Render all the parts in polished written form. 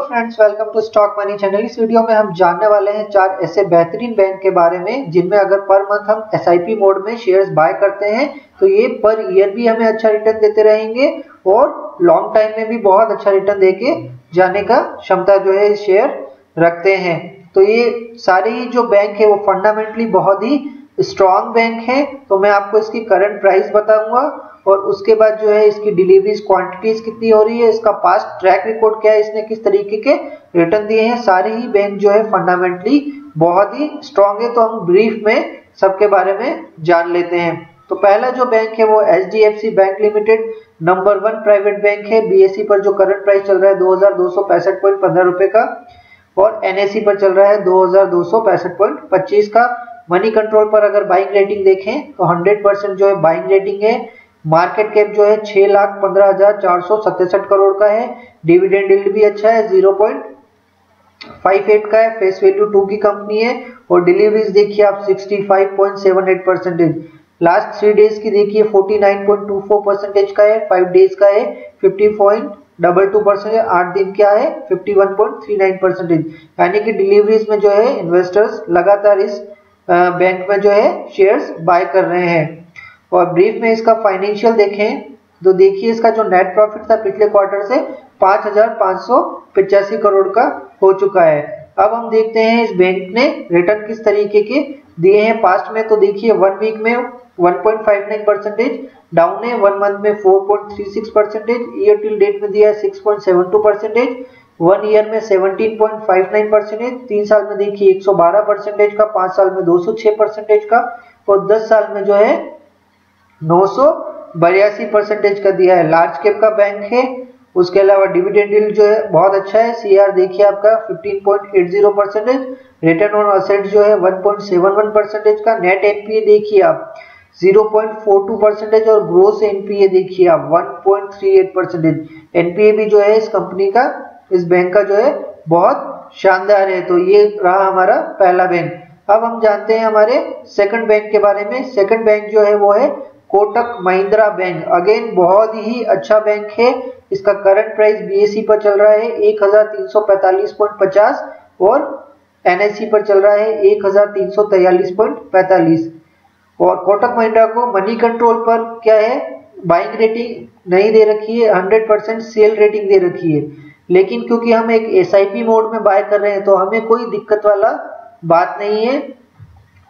Friends, welcome to stock money channel. इस video में हम जानने वाले हैं 4 ऐसे बेहतरीन बैंक के बारे में जिनमें अगर पर मंथ हम एसआईपी मोड में शेयर्स बाय करते हैं तो ये पर ईयर भी हमें अच्छा रिटर्न देते रहेंगे और लॉन्ग टाइम में भी बहुत अच्छा रिटर्न देके जाने का क्षमता जो है शेयर रखते हैं। तो ये सारे ही जो बैंक है वो फंडामेंटली बहुत ही स्ट्रॉन्ग बैंक है। तो मैं आपको इसकी करंट प्राइस बताऊंगा और उसके बाद जो है इसकी डिलीवरीज क्वांटिटीज कितनी हो रही है, इसका पास्ट ट्रैक रिकॉर्ड क्या है, इसने किस तरीके के रिटर्न दिए हैं। सारे ही बैंक जो है फंडामेंटली बहुत ही स्ट्रॉन्ग है। तो हम ब्रीफ में सबके बारे में जान लेते हैं। तो पहला जो बैंक है वो HDFC bank limited number 1 private bank है। बीएसई पर जो करंट प्राइस चल रहा है 2265.15 रुपए का और एनएसई पर चल रहा है 2265.25 का। मनी कंट्रोल पर अगर बाइंग रेटिंग देखें तो 100% जो है बाइंग रेटिंग है। मार्केट कैप जो है 6,15,467 करोड़ का है। डिविडेंड यील्ड भी अच्छा है, 0.58 का है। फेस वैल्यू 2 की कंपनी है और डिलीवरीज देखिए आप 65.78%। लास्ट 3 डेज की देखिए 49.24% का है, 5 डेज का है 50.22%, 8 दिन क्या है 51.39%। यानी कि डिलीवरीज में जो है इन्वेस्टर्स लगातार इस बैंक में जो है शेयर्स बाय कर रहे हैं। और ब्रीफ में इसका फाइनेंशियल देखें तो देखिए इसका जो नेट प्रॉफिट था पिछले क्वार्टर से 5,585 करोड़ का हो चुका है। अब हम देखते हैं इस बैंक ने रिटर्न किस तरीके के दिए हैं पास्ट में। तो देखिए 1 वीक में 1.59%, डाउन है 1 मंथ में 4.36%, ईयर टिल डेट में दिया है 6.72%, 1 ईयर में 17.59%, 3 साल में देखिए 112% का, 5 साल में 206% का और 10 साल में जो है 982% का दिया है। लार्ज कैप का बैंक है। उसके अलावा डिविडेंड यील्ड जो है बहुत अच्छा है। सीआर देखिए आपका 15.80%, रिटर्न ऑन असेट जो है 1.71% का। नेट एनपीए देखिए आप 0.42% और ग्रोस एनपीए देखिए आप 1.38%। एनपीए भी जो है इस कंपनी का, इस बैंक का जो है बहुत शानदार है। तो ये रहा हमारा पहला बैंक। अब हम जानते हैं हमारे सेकंड बैंक के बारे में। सेकंड बैंक जो है वो है कोटक महिंद्रा बैंक। अगेन बहुत ही अच्छा बैंक है। इसका करंट प्राइस बीएसई पर चल रहा है 1345.50 और एनएसई पर चल रहा है 1343.45। और कोटक महिंद्रा को मनी कंट्रोल पर क्या है, बाइंग रेटिंग नहीं दे रखी है, 100% सेल रेटिंग दे रखी है। लेकिन क्योंकि हम एक एसआईपी मोड में बाय कर रहे हैं तो हमें कोई दिक्कत वाला बात नहीं है।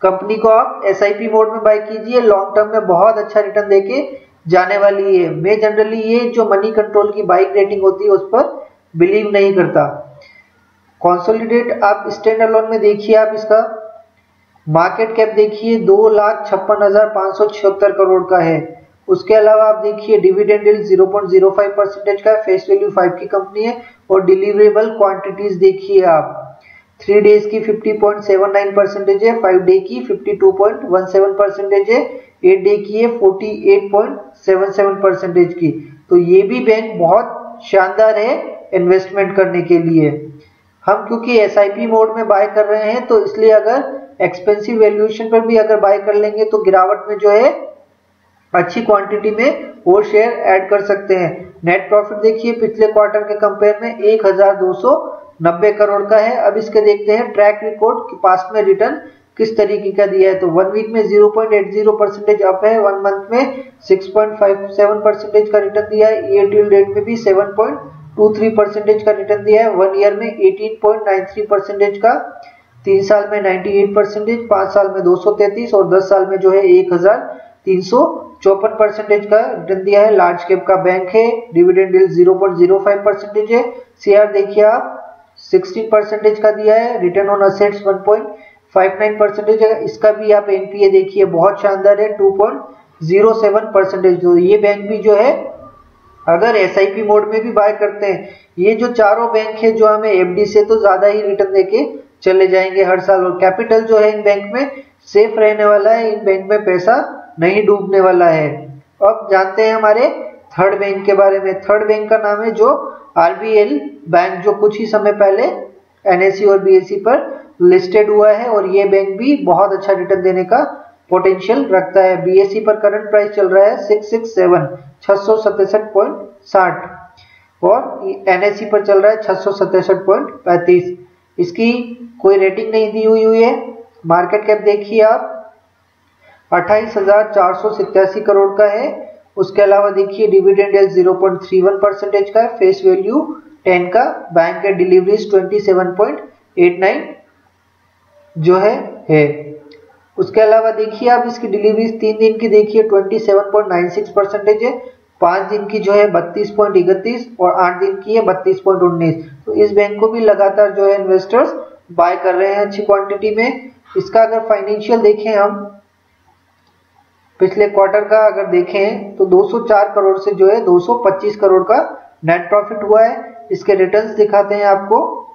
कंपनी को आप एसआईपी मोड में बाय कीजिए, लॉन्ग टर्म में बहुत अच्छा रिटर्न देके जाने वाली है। मैं जनरली ये जो मनी कंट्रोल की बाइंग रेटिंग होती है उस पर बिलीव नहीं करता। कंसोलिडेट आप स्टैंड अलोन में देखिए, आप इसका मार्केट कैप देखिए 2,56,576 करोड़ का है। उसके अलावा आप देखिए डिविडेंड यील्ड 0.05% का, फेस वैल्यू 5 की कंपनी है और डिलीवरेबल क्वांटिटीज देखिए आप 3 डेज की 50.79% है, 5 डे की 52.17% है, 8 डे की है 48.77% की। तो ये भी बैंक बहुत शानदार है इन्वेस्टमेंट करने के लिए। हम क्योंकि एसआईपी मोड में बाय कर रहे हैं तो इसलिए अगर एक्सपेंसिव वैल्यूएशन पर भी अगर बाय कर लेंगे तो गिरावट में जो है अच्छी क्वांटिटी में वो शेयर ऐड कर सकते हैं। नेट प्रॉफिट देखिए पिछले क्वार्टर के कंपेयर में 1,290 करोड़ का है। अब इसके देखते हैं ट्रैक रिकॉर्ड कि पास्ट में रिटर्न किस तरीके का दिया है। तो 1 वीक में 0.80% अप है, 1 मंथ में 6.57% का रिटर्न दिया है, ईयर टिल डेट में भी 7.23% का रिटर्न दिया है, 1 ईयर में 18.93% का, 3 साल में 98%, 5 साल में 233 और 10 साल में जो है 1,354% का रिटर्न दिया है। लार्ज कैप का बैंक है। डिविडेंड यील्ड 0.05% है। सीआर देखिए आप 16% का दिया है। रिटर्न ऑन असेट्स 1.59% है। इसका भी आप एनपीए देखिए बहुत शानदार है 2.07%। तो ये बैंक भी जो है अगर एसआईपी मोड में भी बाय करते हैं, ये जो चारों बैंक है जो हमें एफडी से तो ज्यादा ही रिटर्न देके चले जाएंगे हर साल। और कैपिटल जो है इन बैंक में सेफ रहने वाला है, इन बैंक में पैसा नहीं डूबने वाला है। अब जानते हैं हमारे थर्ड बैंक के बारे में। थर्ड बैंक का नाम है जो आरबीएल बैंक, जो कुछ ही समय पहले एनएसई और बीएसई पर लिस्टेड हुआ है और ये बैंक भी बहुत अच्छा रिटर्न देने का पोटेंशियल रखता है। बीएसई पर करंट प्राइस चल रहा है 667.60 और NSE पर चल रहा है 667.35। इसकी कोई रेटिंग नहीं दी हुई है। मार्केट कैप देखिए आप 28,487 करोड़ का है। उसके अलावा देखिए डिविडेंड यील्ड 0.31% का है, फेस वैल्यू 10 का, बैंक के डिलीवरीज 27.89 जो है। उसके अलावा देखिए आप इसकी डिलीवरीज 3 दिन की देखिए 27.96% है, 5 दिन की जो है 32.31 और 8 दिन की है 32.19। तो इस बैंक को भी लगातार जो है इन्वेस्टर्स बाय कर रहे हैं अच्छी क्वांटिटी में। इसका अगर फाइनेंशियल देखें हम पिछले क्वार्टर का अगर देखें तो 204 करोड़ से जो है 225 करोड़ का नेट प्रॉफिट हुआ है। इसके रिटर्न्स दिखाते हैं आपको।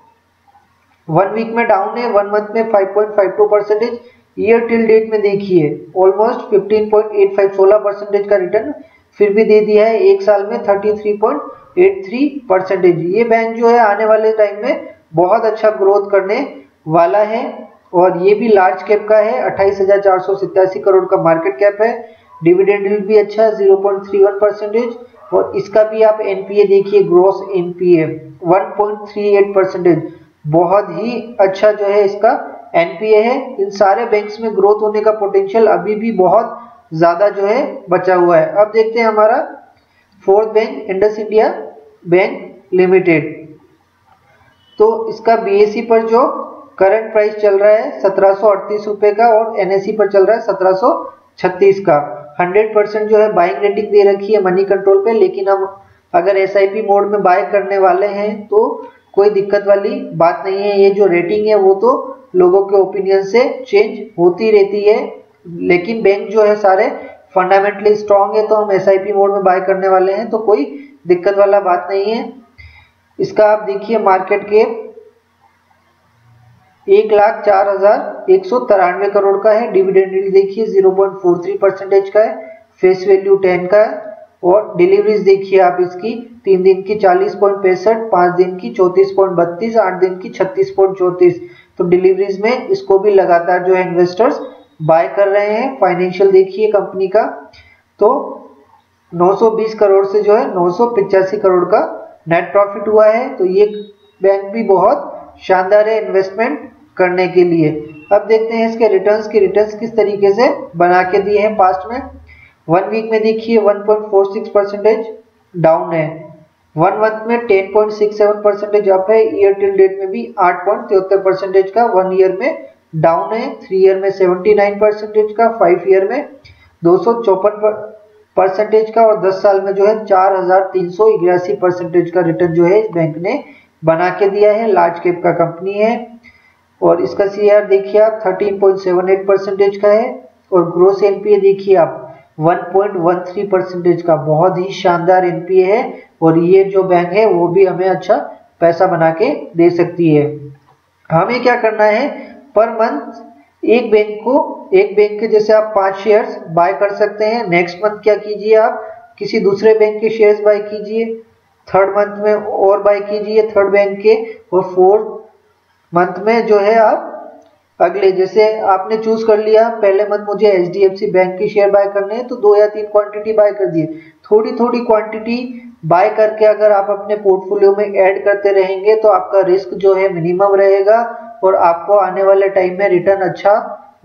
1 वीक में डाउन है, 1 मंथ में 5.52%, ईयर टिल डेट में देखिए ऑलमोस्ट 15.85 16% का रिटर्न फिर भी दे दिया है। एक साल में 33.83%। ये बैंक जो है आने वाले टाइम में बहुत अच्छा ग्रोथ करने वाला है और ये भी लार्ज कैप का है। 28,487 करोड़ का मार्केट कैप है। डिविडेंड यील्ड भी अच्छा है 0.31% और इसका भी आप एनपीए देखिए, ग्रॉस एनपीए 1.38%, बहुत ही अच्छा जो है इसका एनपीए है। इन सारे बैंक्स में ग्रोथ होने का पोटेंशियल अभी भी बहुत ज्यादा जो है बचा हुआ है। अब देखते हैं हमारा फोर्थ बैंक इंडसइंडिया बैंक लिमिटेड। तो इसका बीएसई पर जो करंट प्राइस चल रहा है 1738 रुपए का और एनएसई पर चल रहा है 1736 का। 100% जो है बाइंग रेटिंग दे रखी है मनी कंट्रोल पे, लेकिन हम अगर एसआईपी मोड में बाय करने वाले हैं तो कोई दिक्कत वाली बात नहीं है। ये जो रेटिंग है वो तो लोगों के ओपिनियन से चेंज होती रहती है, लेकिन बैंक जो है सारे फंडामेंटली स्ट्रांग है, तो हम एसआईपी मोड में बाय करने वाले हैं तो कोई दिक्कत वाला बात नहीं है। इसका आप देखिए मार्केट के 1,04,193 करोड़ का है। डिविडेंड यील्ड देखिए 0.43% का है, फेस वैल्यू 10 का है और डिलीवरीज देखिए आप इसकी 3 दिन की 40.65, 5 दिन की 34.32, 8 दिन की 36.34। तो डिलीवरीज में इसको भी लगातार जो है इन्वेस्टर्स बाय कर रहे हैं। फाइनेंशियल देखिए कंपनी का तो 920 करोड़ से जो है 985 करोड़ का नेट प्रॉफिट हुआ है। तो ये बैंक भी बहुत शानदार है इन्वेस्टमेंट करने के लिए। अब देखते हैं इसके रिटर्न्स किस तरीके से बना के दिए हैं पास्ट में। 1 वीक में देखिए 1.46% डाउन है, 1 मंथ में 10.67% अप है, ईयर टिल डेट में भी 8.73% का 1 ईयर में डाउन है, 3 ईयर में 79% का, 5 ईयर में 254% का और 10 साल में जो है 4,381% का रिटर्न जो है इस बैंक ने बना के दिया है। लार्ज कैप का कंपनी है और इसका सीआर देखिए आप 13.78% का है और ग्रोस एनपीए देखिए आप 1.13% का, बहुत ही शानदार एनपीए है और ये जो बैंक है वो भी हमें अच्छा पैसा बना के दे सकती है। हमें क्या करना है, पर मंथ एक बैंक के जैसे आप 5 शेयर्स बाय कर सकते हैं। नेक्स्ट मंथ क्या कीजिए, आप किसी दूसरे बैंक के शेयर्स बाय कीजिए, थर्ड मंथ में और बाय कीजिए थर्ड बैंक के, और फोर्थ मंथ में जो है आप अगले, जैसे आपने चूज कर लिया पहले मंथ मुझे एचडीएफसी बैंक के शेयर बाय करने हैं तो 2 या 3 क्वांटिटी बाय कर दिए। थोड़ी थोड़ी क्वांटिटी बाय करके अगर आप अपने पोर्टफोलियो में ऐड करते रहेंगे तो आपका रिस्क जो है मिनिमम रहेगा और आपको आने वाले टाइम में रिटर्न अच्छा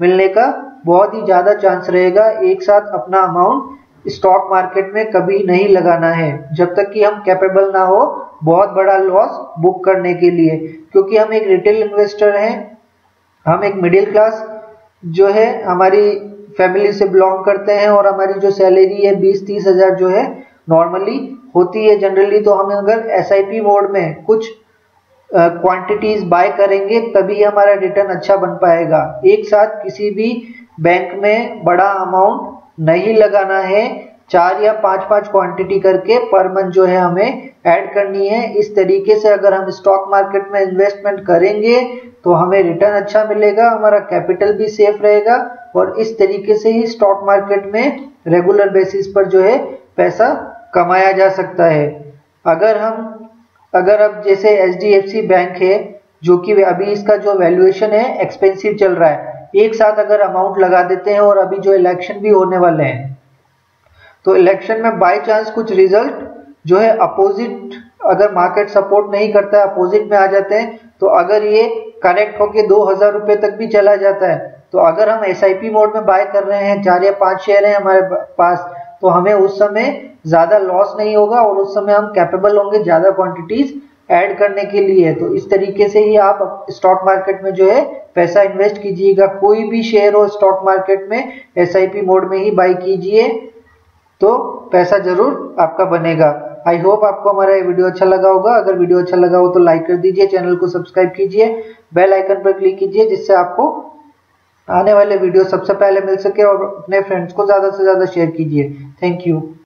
मिलने का बहुत ही ज्यादा चांस रहेगा। एक साथ अपना अमाउंट स्टॉक मार्केट में कभी नहीं लगाना है जब तक कि हम कैपेबल ना हो बहुत बड़ा लॉस बुक करने के लिए, क्योंकि हम एक रिटेल इन्वेस्टर हैं, हम एक मिडिल क्लास जो है हमारी फैमिली से बिलोंग करते हैं और हमारी जो सैलरी है 20-30 हजार जो है नॉर्मली होती है जनरली। तो हम अगर एसआईपी मोड में कुछ क्वांटिटीज बाय करेंगे तभी हमारा रिटर्न अच्छा बन पाएगा। एक साथ किसी भी बैंक में बड़ा अमाउंट नहीं लगाना है, 4 या 5 क्वांटिटी करके पर मंथ जो है हमें ऐड करनी है। इस तरीके से अगर हम स्टॉक मार्केट में इन्वेस्टमेंट करेंगे तो हमें रिटर्न अच्छा मिलेगा, हमारा कैपिटल भी सेफ रहेगा और इस तरीके से ही स्टॉक मार्केट में रेगुलर बेसिस पर जो है पैसा कमाया जा सकता है। अगर अब जैसे एचडीएफसी बैंक है जो कि अभी इसका जो वैल्यूएशन है एक्सपेंसिव चल रहा है, एक साथ अगर अमाउंट लगा देते हैं और अभी जो इलेक्शन भी होने वाले हैं तो इलेक्शन में बाय चांस कुछ रिजल्ट जो है अपोजिट अगर मार्केट सपोर्ट नहीं करता है, अपोजिट में आ जाते हैं, तो अगर ये करेक्ट होके 2000 रुपए तक भी चला जाता है, तो अगर हम एसआईपी मोड में बाय कर रहे हैं, 4 या 5 शेयर हैं हमारे पास, तो हमें उस समय ज्यादा लॉस नहीं होगा और उस समय हम कैपेबल होंगे ज्यादा क्वांटिटीज ऐड करने के लिए। तो इस तरीके से ही आप स्टॉक मार्केट में जो है पैसा इन्वेस्ट कीजिएगा। कोई भी शेयर हो स्टॉक मार्केट में एसआईपी मोड में ही बाय कीजिए, तो पैसा जरूर आपका बनेगा। आई होप आपको हमारा ये वीडियो अच्छा लगा होगा। अगर वीडियो अच्छा लगा हो तो लाइक कर दीजिए, चैनल को सब्सक्राइब कीजिए, बेल आइकन पर क्लिक कीजिए, जिससे आपको आने वाले वीडियो सबसे पहले मिल सके, और अपने फ्रेंड्स को ज्यादा से ज्यादा शेयर कीजिए। Thank you.